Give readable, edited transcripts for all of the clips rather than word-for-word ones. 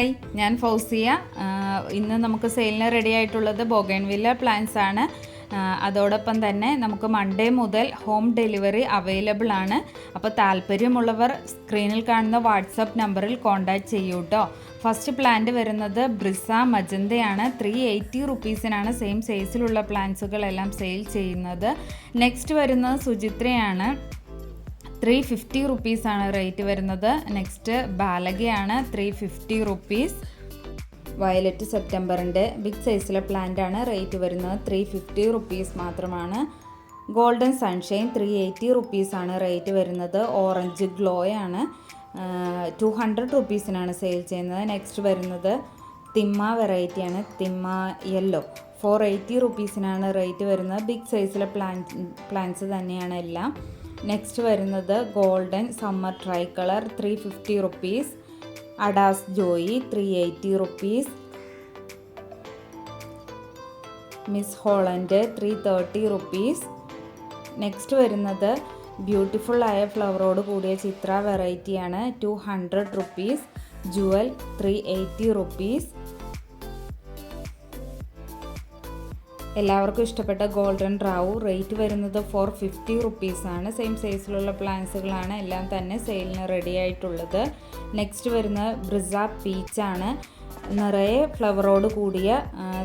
Hi, ഞാൻ ഫൗസിയ. ഇന്ന് നമുക്ക് സെയിലിന് റെഡി ആയിട്ടുള്ളത് ബൊഗൈൻവില്ല പ്ലാന്റ്സ് ആണ്. അതോടൊപ്പം തന്നെ നമുക്ക് മൺഡേ മുതൽ ഹോം ഡെലിവറി അവൈലബിൾ ആണ്. അപ്പോൾ താല്പര്യമുള്ളവർ സ്ക്രീനിൽ കാണുന്ന വാട്സപ്പ് നമ്പറിൽ കോൺടാക്റ്റ് ചെയ്യൂ കേട്ടോ. ഫസ്റ്റ് പ്ലാന്റ് വരുന്നത് ബ്രിസ മജന്തയാണ്. 380 റുപ്പീസിനാണ് സെയിം സൈസിലുള്ള പ്ലാന്റ്സുകളെല്ലാം സെയിൽ ചെയ്യുന്നത്. നെക്സ്റ്റ് വരുന്നത് സുചിത്രയാണ്. 350 റുപ്പീസാണ് റേറ്റ് വരുന്നത്. നെക്സ്റ്റ് ബാലകയാണ് 350 റുപ്പീസ്. വയലറ്റ് സെപ്റ്റംബറിൻ്റെ ബിഗ് സൈസിലെ പ്ലാന്റ് ആണ്. റേറ്റ് വരുന്നത് 350 റുപ്പീസ് മാത്രമാണ്. ഗോൾഡൻ സൺഷൈൻ 380 റുപ്പീസാണ് റേറ്റ് വരുന്നത്. ഓറഞ്ച് ഗ്ലോയാണ് 200 റുപ്പീസിനാണ് സെയിൽ ചെയ്യുന്നത്. നെക്സ്റ്റ് വരുന്നത് തിമ്മ വെറൈറ്റിയാണ്. തിമ്മ യെല്ലോ 480 റുപ്പീസിനാണ് റേറ്റ് വരുന്നത്. ബിഗ് സൈസിലെ പ്ലാന്റ്സ് തന്നെയാണ് എല്ലാം. നെക്സ്റ്റ് വരുന്നത് golden summer try colour 350 rupees. ADAS Joy 380 rupees. Miss Holland 330 rupees. Next വരുന്നത് ബ്യൂട്ടിഫുൾ ആയ ഫ്ലവറോട് കൂടിയ ചിത്ര വെറൈറ്റിയാണ് 200 റുപ്പീസ്. ജുവൽ 380 റുപ്പീസ്. എല്ലാവർക്കും ഇഷ്ടപ്പെട്ട ഗോൾഡൻ റാവു റേറ്റ് വരുന്നത് 450 റുപ്പീസാണ്. സെയിം സൈസിലുള്ള പ്ലാന്റ്സുകളാണ് എല്ലാം തന്നെ സെയിലിന് റെഡി ആയിട്ടുള്ളത്. നെക്സ്റ്റ് വരുന്നത് ബ്രിസ പീച്ചാണ്. നിറയെ ഫ്ലവറോട് കൂടിയ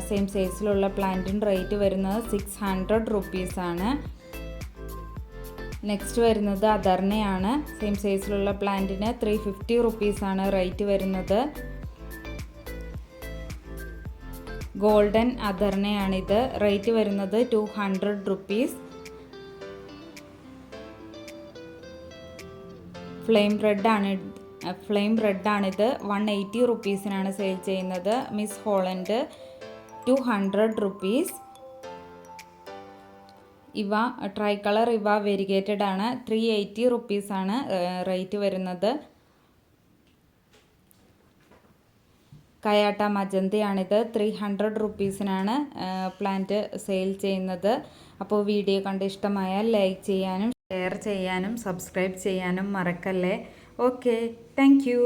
സെയിം സൈസിലുള്ള പ്ലാന്റിന് റേറ്റ് വരുന്നത് 600 റുപ്പീസാണ്. നെക്സ്റ്റ് വരുന്നത് അദർണയാണ്. സെയിം സൈസിലുള്ള പ്ലാന്റിന് 350 റുപ്പീസാണ് റേറ്റ് വരുന്നത്. ഗോൾഡൻ അദർണയാണിത്. റേറ്റ് വരുന്നത് 200 റുപ്പീസ്. ഫ്ലെയിം റെഡാണിത് 180 റുപ്പീസിനാണ് സെയിൽ ചെയ്യുന്നത്. Miss Holland 200 rupees. ഇവ ട്രൈ കളർ ഇവ വെരിഗേറ്റഡ് ആണ്. 380 റുപ്പീസാണ് റേറ്റ് വരുന്നത്. കയാട്ട മജന്തയാണിത്. 300 റുപ്പീസിനാണ് പ്ലാന്റ് സെയിൽ ചെയ്യുന്നത്. അപ്പോൾ വീഡിയോ കണ്ട് ഇഷ്ടമായാൽ ലൈക്ക് ചെയ്യാനും ഷെയർ ചെയ്യാനും സബ്സ്ക്രൈബ് ചെയ്യാനും മറക്കല്ലേ. Okay, thank you.